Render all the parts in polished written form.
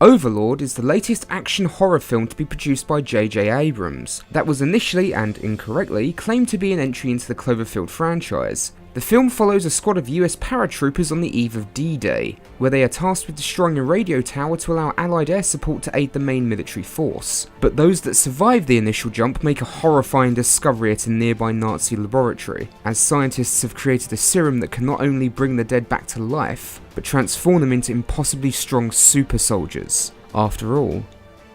Overlord is the latest action horror film to be produced by J.J. Abrams, that was initially, and incorrectly, claimed to be an entry into the Cloverfield franchise. The film follows a squad of US paratroopers on the eve of D-Day, where they are tasked with destroying a radio tower to allow Allied air support to aid the main military force. But those that survive the initial jump make a horrifying discovery at a nearby Nazi laboratory, as scientists have created a serum that can not only bring the dead back to life, but transform them into impossibly strong super soldiers. After all,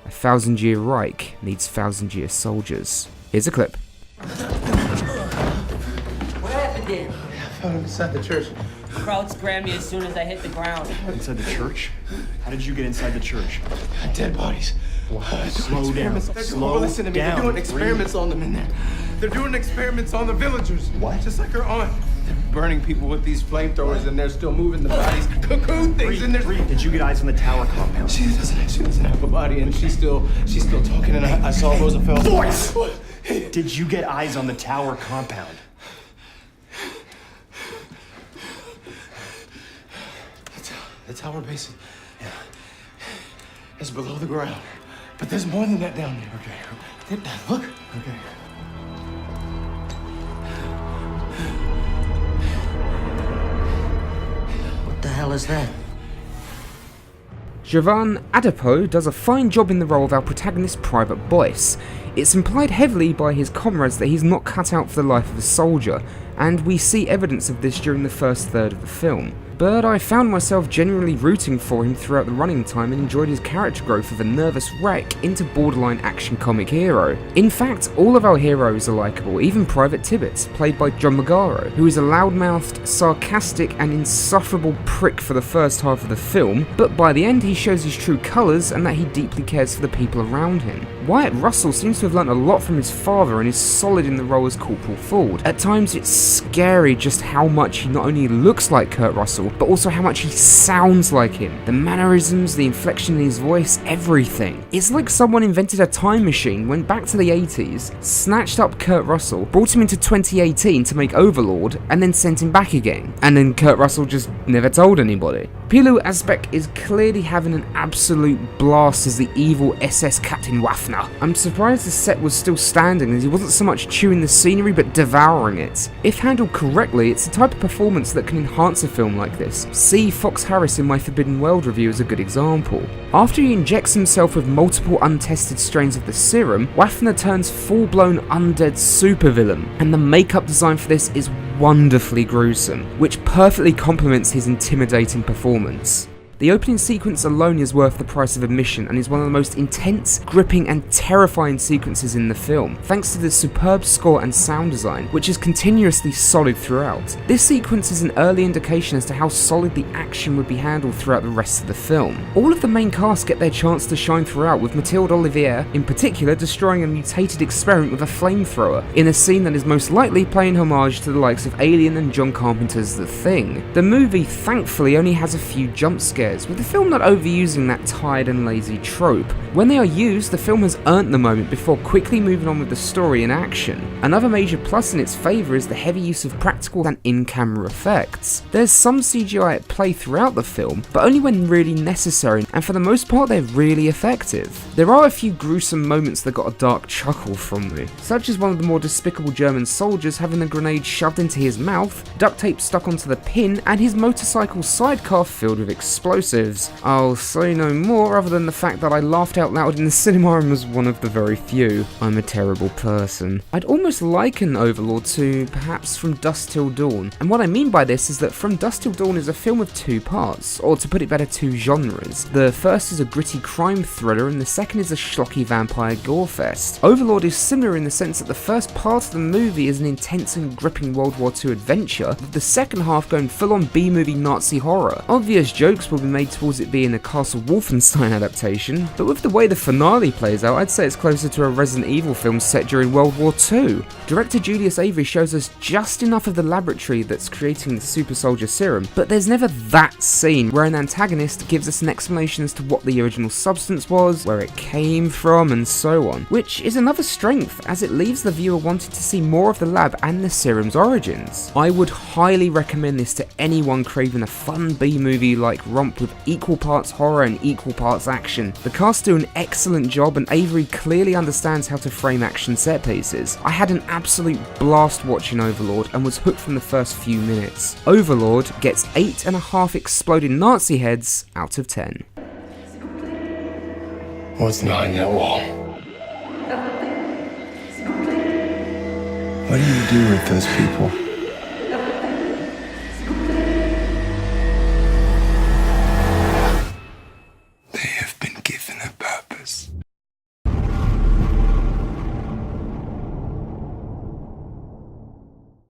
a 1,000-year Reich needs 1,000-year soldiers. Here's a clip. What happened there? I found him inside the church. The crowd grabbed me as soon as I hit the ground. Inside the church? How did you get inside the church? Dead bodies. Slow down. Slow Listen to me. down. They're doing experiments on them in there. They're doing experiments on the villagers. What? Just like her aunt. They're burning people with these flamethrowers, and they're still moving the bodies. Cocoon things, and there's. Did you get eyes on the tower compound? She doesn't have a body, and she's still talking. And I saw Roosevelt. Voice. Did you get eyes on the tower compound? The tower base, is below the ground. But there's more than that down there. Okay. Look. Okay. What the hell is that? Javan Adepo does a fine job in the role of our protagonist, Private Boyce. It's implied heavily by his comrades that he's not cut out for the life of a soldier, and we see evidence of this during the first third of the film. But I found myself genuinely rooting for him throughout the running time and enjoyed his character growth of a nervous wreck into borderline action comic hero. In fact, all of our heroes are likeable, even Private Tibbets, played by John Magaro, who is a loudmouthed, sarcastic and insufferable prick for the first half of the film, but by the end he shows his true colours and that he deeply cares for the people around him. Wyatt Russell seems to have learnt a lot from his father and is solid in the role as Corporal Ford. At times it's scary just how much he not only looks like Kurt Russell, but also how much he sounds like him. The mannerisms, the inflection in his voice, everything. It's like someone invented a time machine, went back to the 80s, snatched up Kurt Russell, brought him into 2018 to make Overlord, and then sent him back again. And then Kurt Russell just never told anybody. Pilu Asbeck is clearly having an absolute blast as the evil SS Captain Waffner. I'm surprised the set was still standing as he wasn't so much chewing the scenery but devouring it. If handled correctly, it's the type of performance that can enhance a film like this. See Fox Harris in my Forbidden World review as a good example. After he injects himself with multiple untested strains of the serum, Waffner turns full-blown undead supervillain, and the makeup design for this is wonderfully gruesome, which perfectly complements his intimidating performance. The opening sequence alone is worth the price of admission and is one of the most intense, gripping and terrifying sequences in the film, thanks to the superb score and sound design, which is continuously solid throughout. This sequence is an early indication as to how solid the action would be handled throughout the rest of the film. All of the main cast get their chance to shine throughout, with Mathilde Olivier, in particular, destroying a mutated experiment with a flamethrower, in a scene that is most likely paying homage to the likes of Alien and John Carpenter's The Thing. The movie, thankfully, only has a few jump scares, with the film not overusing that tired and lazy trope. When they are used, the film has earned the moment before quickly moving on with the story and action. Another major plus in its favour is the heavy use of practical and in-camera effects. There's some CGI at play throughout the film, but only when really necessary, and for the most part they're really effective. There are a few gruesome moments that got a dark chuckle from me, such as one of the more despicable German soldiers having a grenade shoved into his mouth, duct tape stuck onto the pin, and his motorcycle sidecar filled with explosives. I'll say no more other than the fact that I laughed out loud in the cinema and was one of the very few. I'm a terrible person. I'd almost liken Overlord to perhaps From Dusk Till Dawn, and what I mean by this is that From Dusk Till Dawn is a film of two parts, or to put it better, two genres. The first is a gritty crime thriller and the second is a schlocky vampire gore fest. Overlord is similar in the sense that the first part of the movie is an intense and gripping World War II adventure, with the second half going full on B-movie Nazi horror. Obvious jokes will be made towards it being a Castle Wolfenstein adaptation, but with the way the finale plays out, I'd say it's closer to a Resident Evil film set during World War II. Director Julius Avery shows us just enough of the laboratory that's creating the super soldier serum, but there's never that scene where an antagonist gives us an explanation as to what the original substance was, where it came from, and so on, which is another strength as it leaves the viewer wanting to see more of the lab and the serum's origins. I would highly recommend this to anyone craving a fun B-movie like romp packed with equal parts horror and equal parts action. The cast do an excellent job, and Avery clearly understands how to frame action set pieces. I had an absolute blast watching Overlord and was hooked from the first few minutes. Overlord gets 8.5 exploding Nazi heads out of 10. What's behind that wall? What do you do with those people?